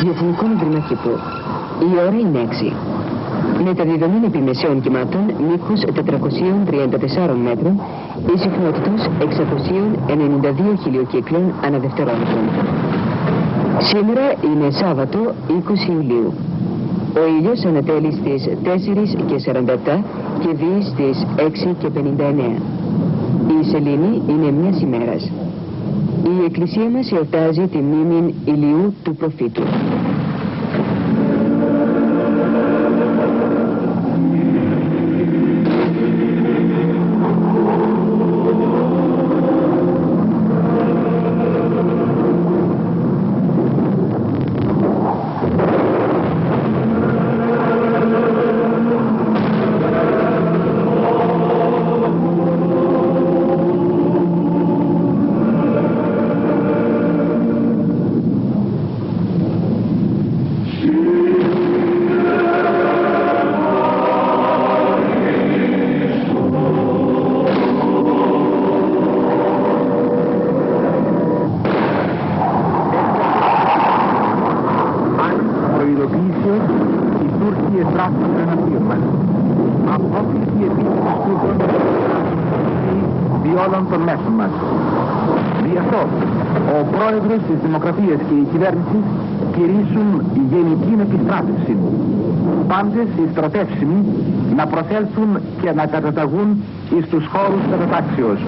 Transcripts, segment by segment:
Ραδιοφωνικό Ίδρυμα Κύπρου. Η ώρα είναι 6. Μεταδιδομένη επιμεσαίων κύματων μήκους 434 μέτρων, η συχνότητος 692 χιλιοκύκλων ανά δευτερόλεπτο. Σήμερα είναι Σάββατο 20 Ιουλίου. Ο ήλιος ανατέλει στις 4:47 και δει στις 6:59. Η σελήνη είναι μιας ημέρας. Η Εκκλησία μας εορτάζει τη μνήμη ηλιού του προφήτου. Όλων των μέσων μας. Δι' αυτό, ο πρόεδρος της Δημοκρατίας και η κυβέρνηση κηρύσσουν γενική επιστράτευση. Πάντες οι στρατεύσιμοι να προσέλθουν και να καταταγούν εις τους χώρους κατατάξεως.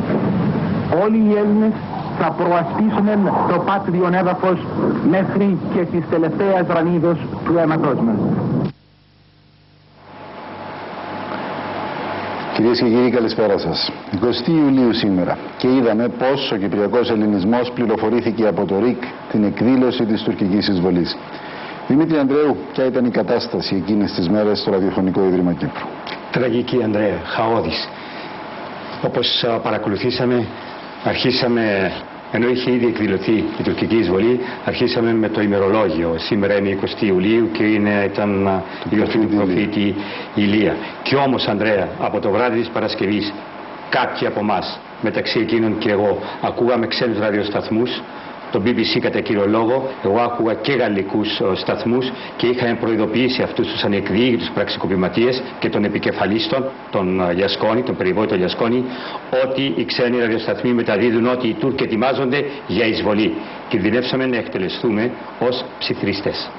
Όλοι οι Έλληνες θα προασπίσουν το πάτριον έδαφος μέχρι και της τελευταίας ρανίδος του αίματός μας. Κυρίες και κύριοι, καλησπέρα σας. 20 Ιουλίου σήμερα και είδαμε πως ο Κυπριακός Ελληνισμός πληροφορήθηκε από το ΡΙΚ την εκδήλωση της τουρκικής εισβολής. Δημήτρη Ανδρέου, ποια ήταν η κατάσταση εκείνες τις μέρες στο Ραδιοφωνικό Ίδρυμα Κύπρου? Τραγική, Ανδρέα, χαόδης. Όπως παρακολουθήσαμε, αρχίσαμε, ενώ είχε ήδη εκδηλωθεί η τουρκική εισβολή, αρχίσαμε με το ημερολόγιο. Σήμερα είναι 20 Ιουλίου και ήταν η γιορτή του προφήτη Ηλία. Και όμως, Ανδρέα, από το βράδυ της Παρασκευής, κάποιοι από εμάς, μεταξύ εκείνων και εγώ, ακούγαμε ξένους ραδιοσταθμούς, το BBC κατά κύριο λόγο, εγώ άκουγα και γαλλικούς σταθμούς και είχαμε προειδοποιήσει αυτούς τους ανεκδίκητους πραξικοπηματίες και τον επικεφαλίστων, τον Λιασκόνη, τον περιβόητο Λιασκόνη, ότι οι ξένοι ραδιοσταθμοί μεταδίδουν ότι οι Τούρκοι ετοιμάζονται για εισβολή. Κινδυνεύσαμε να εκτελεστούμε ως ψιθρίστες.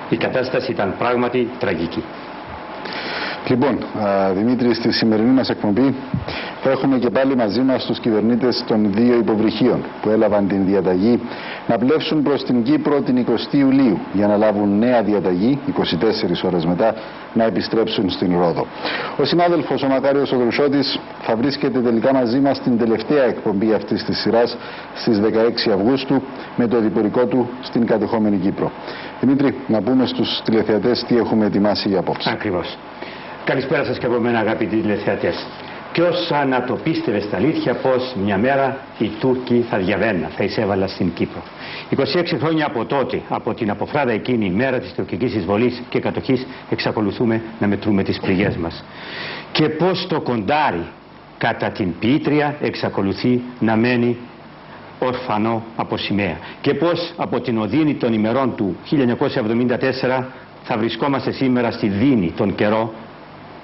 Η κατάσταση ήταν πράγματι τραγική. Λοιπόν, Δημήτρη, στη σημερινή μας εκπομπή έχουμε και πάλι μαζί μας τους κυβερνήτες των δύο υποβρυχίων που έλαβαν την διαταγή να πλεύσουν προς την Κύπρο την 20 Ιουλίου για να λάβουν νέα διαταγή, 24 ώρες μετά, να επιστρέψουν στην Ρόδο. Ο συνάδελφος, ο Μακάριος ο Δρουσότης, θα βρίσκεται τελικά μαζί μας στην τελευταία εκπομπή αυτής της σειράς στις 16 Αυγούστου με το διπορικό του στην κατεχόμενη Κύπρο. Δημήτρη, να πούμε στους τηλεθεατές τι έχουμε ετοιμάσει για απόψε. Ακριβώς. Καλησπέρα σας και από μένα, αγαπητοί τηλεθεατές. Ποιος να το πίστευε στα αλήθεια πως μια μέρα οι Τούρκοι θα διαβαίνουν, θα εισέβαλαν στην Κύπρο. 26 χρόνια από τότε, από την αποφράδα εκείνη η μέρα της τουρκικής εισβολής και κατοχής, εξακολουθούμε να μετρούμε τις πληγές μας. Και πως το κοντάρι κατά την Πίτρια εξακολουθεί να μένει ορφανό από σημαία. Και πως από την οδύνη των ημερών του 1974 θα βρισκόμαστε σήμερα στη δίνη των καιρών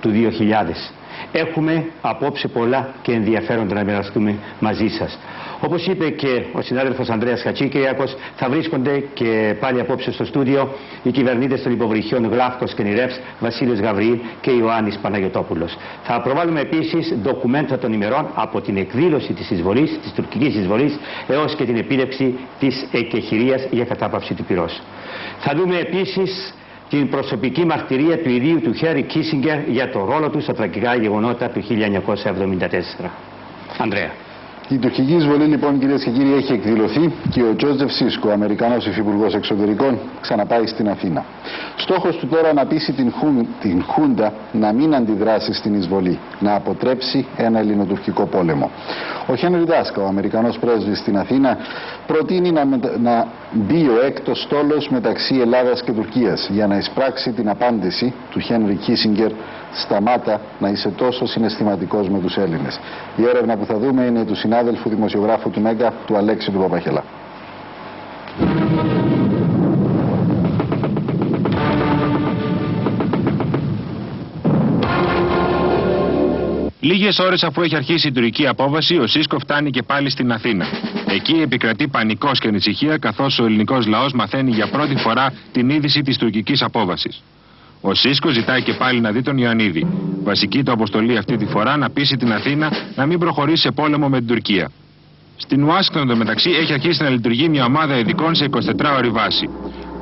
του 2000. Έχουμε απόψε πολλά και ενδιαφέροντα να μοιραστούμε μαζί σας. Όπως είπε και ο συνάδελφος Ανδρέας Χατσίκυριακος, θα βρίσκονται και πάλι απόψε στο στούντιο οι κυβερνήτες των υποβρυχιών Γλάφκος και Νιρεύς, Βασίλης Γαβριήλ και Ιωάννης Παναγιωτόπουλος. Θα προβάλλουμε επίσης ντοκουμέντα των ημερών από την εκδήλωση της εισβολής, της τουρκικής εισβολής, έως και την επίτευξη της εκεχηρίας για κατάπαυση του πυρός. Θα δούμε επίσης την προσωπική μαρτυρία του ιδίου του Χένρι Κίσιγκερ για το ρόλο του στα τραγικά γεγονότα του 1974. Ανδρέα. Η τουρκική εισβολή, λοιπόν, κυρίες και κύριοι, έχει εκδηλωθεί και ο Τζόζεφ Σίσκο, Αμερικανός υφυπουργός εξωτερικών, ξαναπάει στην Αθήνα. Στόχος του τώρα να πείσει την Χούντα να μην αντιδράσει στην εισβολή, να αποτρέψει ένα ελληνοτουρκικό πόλεμο. Ο Χένρι Ντάσκα, ο Αμερικανός πρέσβης στην Αθήνα, προτείνει να μπει ο έκτος στόλος μεταξύ Ελλάδας και Τουρκίας για να εισπράξει την απάντηση του Χένρι Κίσιγκερ «Σταμάτα να είσαι τόσο συναισθηματικός με τους Έλληνες». Η έρευνα που θα δούμε είναι του συνάδελφου δημοσιογράφου του Μέγκα, του Αλέξη του Παπαχελά. Λίγες ώρες αφού έχει αρχίσει η τουρκική απόβαση, ο Σίσκο φτάνει και πάλι στην Αθήνα. Εκεί επικρατεί πανικός και ανησυχία, καθώς ο ελληνικός λαός μαθαίνει για πρώτη φορά την είδηση της τουρκικής απόβασης. Ο Σίσκο ζητάει και πάλι να δει τον Ιωαννίδη. Βασική του αποστολή αυτή τη φορά να πείσει την Αθήνα να μην προχωρήσει σε πόλεμο με την Τουρκία. Στην Ουάσιγκτον, εντωμεταξύ, έχει αρχίσει να λειτουργεί μια ομάδα ειδικών σε 24ωρη βάση.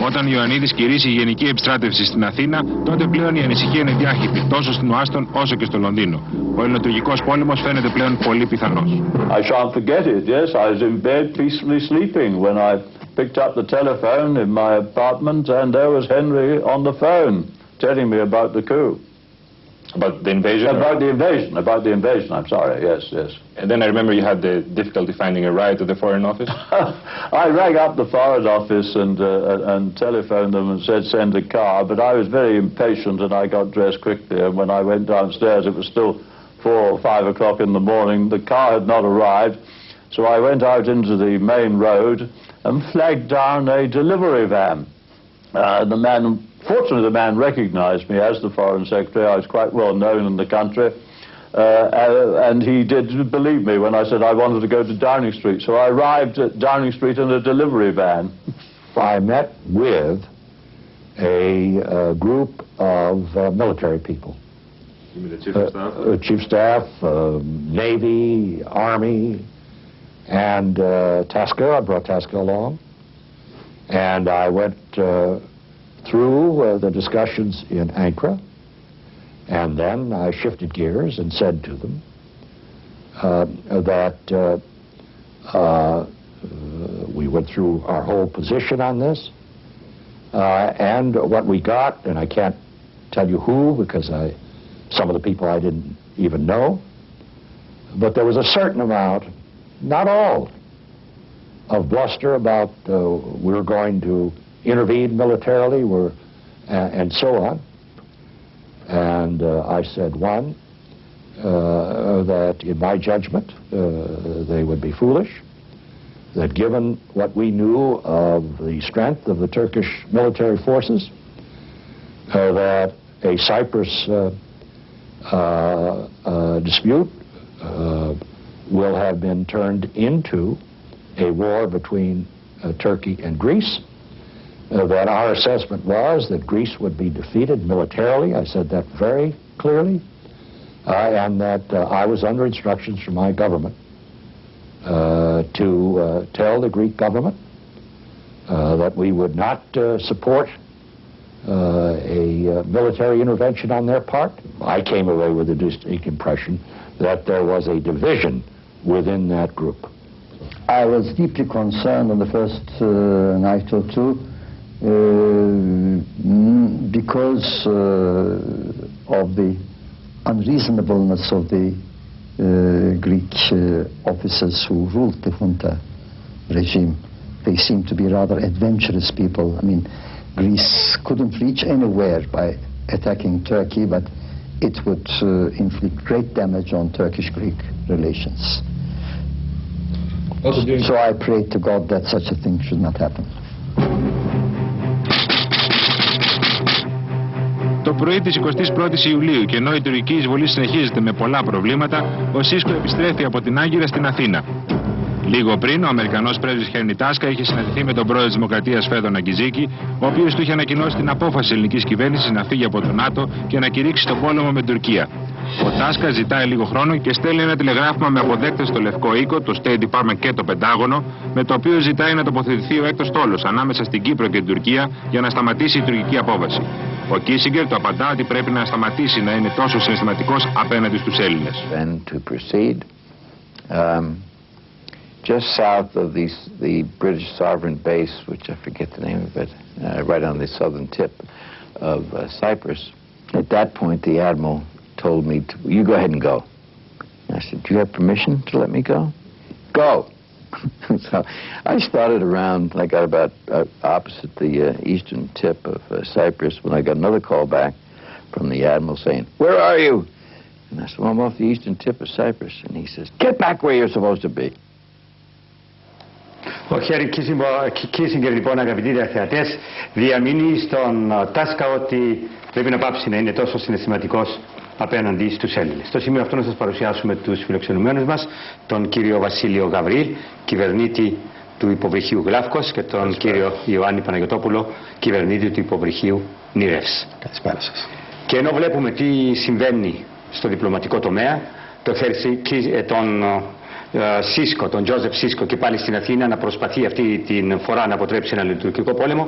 Όταν ο Ιωαννίδης κηρύσει η γενική επιστράτευση στην Αθήνα, τότε πλέον η ανησυχία είναι διάχυτη τόσο στην Ουάσιγκτον όσο και στο Λονδίνο. Ο ελληνοτουρκικός πόλεμος φαίνεται πλέον πολύ πιθανός. I shan't forget it, yes. I was in bed peacefully sleeping when I picked up the telephone in my apartment and there was Henry on the phone telling me about the coup. About the invasion? About the invasion, I'm sorry, yes. And then I remember you had the difficulty finding a ride to the Foreign Office? I rang up the Foreign Office and telephoned them and said send a car, but I was very impatient and I got dressed quickly, and when I went downstairs it was still 4 or 5 o'clock in the morning. The car had not arrived, so I went out into the main road and flagged down a delivery van. Fortunately, the man recognized me as the Foreign Secretary. I was quite well known in the country. And he did believe me when I said I wanted to go to Downing Street. So I arrived at Downing Street in a delivery van. I met with a group of military people. You mean the Chief of Staff? Chief Staff, Navy, Army, and Tasker. I brought Tasker along. And I went through the discussions in Ankara, and then I shifted gears and said to them that we went through our whole position on this, and what we got, and I can't tell you who because some of the people I didn't even know, but there was a certain amount, not all, of bluster about we're going to intervene militarily, and so on. And I said, one, that in my judgment, they would be foolish, that given what we knew of the strength of the Turkish military forces, that a Cyprus dispute will have been turned into a war between Turkey and Greece. That our assessment was that Greece would be defeated militarily. I said that very clearly. And that I was under instructions from my government to tell the Greek government that we would not support a military intervention on their part. I came away with a distinct impression that there was a division within that group. I was deeply concerned on the first night or two because of the unreasonableness of the Greek officers who ruled the junta regime. They seemed to be rather adventurous people. I mean, Greece couldn't reach anywhere by attacking Turkey, but it would inflict great damage on Turkish-Greek relations. So I prayed to God that such a thing should not happen. Το πρωί της 21ης Ιουλίου, και ενώ η τουρκική εισβολή συνεχίζεται με πολλά προβλήματα, ο Σίσκο επιστρέφει από την Άγκυρα στην Αθήνα. Λίγο πριν, ο Αμερικανός πρέσβης Χένρι Τάσκα είχε συναντηθεί με τον πρόεδρο της Δημοκρατίας Φέδων Αγκιζίκη, ο οποίος του είχε ανακοινώσει την απόφαση της ελληνικής κυβέρνησης να φύγει από το ΝΑΤΟ και να κηρύξει τον πόλεμο με την Τουρκία. Ο Τάσκα ζητάει λίγο χρόνο και στέλνει ένα τηλεγράφημα με αποδέκτες στο Λευκό Οίκο, το State Department και το Πεντάγωνο, με το οποίο ζητάει να τοποθετηθεί ο έκτος στόλος ανάμεσα στην Κύπρο και την Τουρκία για να σταματήσει η τουρκική απόβαση. Ο Κίσιγκερ του απαντά ότι πρέπει να σταματήσει να είναι τόσο συναισθηματικός απέναντι στους Έλληνες. Just south of the British sovereign base, which I forget the name of it, right on the southern tip of Cyprus. At that point, the admiral told me, you go ahead and go. And I said, do you have permission to let me go? Go! So I started around, I got about opposite the eastern tip of Cyprus when I got another call back from the admiral saying, where are you? And I said, well, I'm off the eastern tip of Cyprus. And he says, get back where you're supposed to be. Ο Χένρι Κίσιγκερ, λοιπόν, αγαπητοί θεατές, διαμείνει στον Τάσκα ότι πρέπει να πάψει να είναι τόσο συναισθηματικός απέναντι στους Έλληνες. Στο σημείο αυτό να σας παρουσιάσουμε τους φιλοξενουμένους μας, τον κύριο Βασίλειο Γαβρίλ, κυβερνήτη του υποβρυχίου Γλάφκος, και τον κύριο Ιωάννη Παναγιωτόπουλο, κυβερνήτη του υποβρυχίου Νιρεύς. Καλησπέρα σας. Και ενώ βλέπουμε τι συμβαίνει στο διπλωματικό τομέα, τον Σίσκο, τον Τζόζεφ Σίσκο, και πάλι στην Αθήνα να προσπαθεί αυτή την φορά να αποτρέψει ένα λειτουργικό πόλεμο,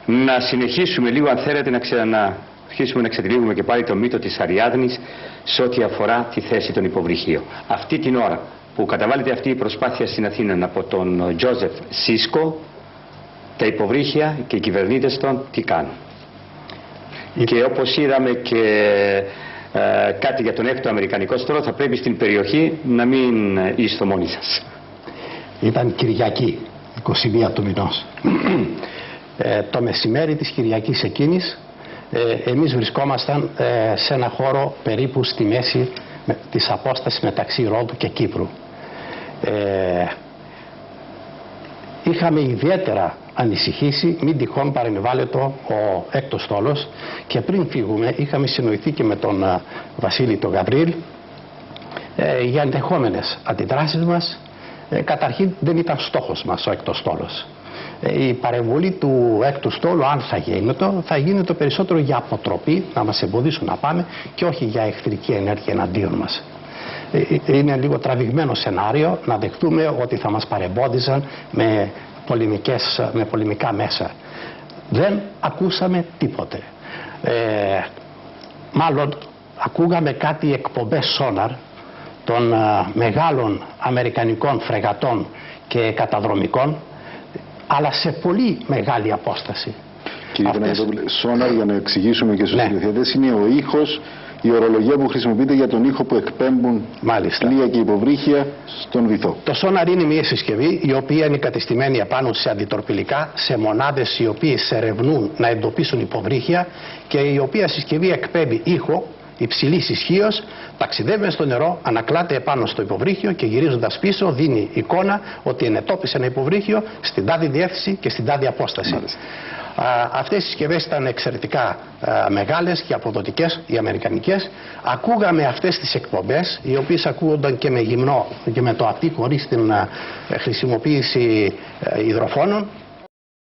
να συνεχίσουμε λίγο, αν θέλετε, να αρχίσουμε να ξετυλίγουμε και πάλι το μύτο της Αριάδνης σε ό,τι αφορά τη θέση των υποβρυχίων. Αυτή την ώρα που καταβάλλεται αυτή η προσπάθεια στην Αθήνα από τον Τζόζεφ Σίσκο, τα υποβρύχια και οι κυβερνήτες των τι κάνουν. Και όπως είδαμε και κάτι για τον 6ο Αμερικανικό στόλο, θα πρέπει στην περιοχή να μην είστε μόνοι σας. Ήταν Κυριακή, 21 του μηνός. Το μεσημέρι της Κυριακής εκείνης, εμείς βρισκόμασταν σε ένα χώρο περίπου στη μέση της απόστασης μεταξύ Ρόδου και Κύπρου. Είχαμε ιδιαίτερα ανησυχήσει μην τυχόν παρεμβάλλεται ο 6ος στόλος, και πριν φύγουμε είχαμε συνοηθεί και με τον Βασίλη τον Γαβρίλ για ενδεχόμενες αντιδράσεις μας. Καταρχήν δεν ήταν στόχος μας ο 6ος στόλος. Η παρεμβολή του 6ου στόλου, αν θα γίνεται περισσότερο για αποτροπή, να μας εμποδίσουν να πάμε, και όχι για εχθρική ενέργεια εναντίον μας. Είναι λίγο τραβηγμένο σενάριο να δεχτούμε ότι θα μας παρεμπόδιζαν με πολεμικά μέσα. Δεν ακούσαμε τίποτε. Μάλλον ακούγαμε κάτι εκπομπές σόναρ των μεγάλων αμερικανικών φρεγατών και καταδρομικών, αλλά σε πολύ μεγάλη απόσταση. Κύριε Παναγιωτόπουλε, σόναρ, για να εξηγήσουμε και στους τηλεθεατές, είναι ο ήχος, η ορολογία που χρησιμοποιείται για τον ήχο που εκπέμπουν πλοία και υποβρύχια στον βυθό. Το σόναρ είναι μια συσκευή η οποία είναι κατεστημένη επάνω σε αντιτορπιλικά, σε μονάδες οι οποίες ερευνούν να εντοπίσουν υποβρύχια, και η οποία συσκευή εκπέμπει ήχο υψηλής ισχύως, ταξιδεύει στο νερό, ανακλάται επάνω στο υποβρύχιο και γυρίζοντας πίσω δίνει εικόνα ότι ενετόπισε ένα υποβρύχιο στην τάδη διεύθυνση και στην τάδη απόσταση. Αυτές οι συσκευές ήταν εξαιρετικά μεγάλες και αποδοτικές, οι αμερικανικές. Ακούγαμε αυτές τις εκπομπές, οι οποίες ακούγονταν και με γυμνό και με το απτή, χωρίς την χρησιμοποίηση υδροφώνων.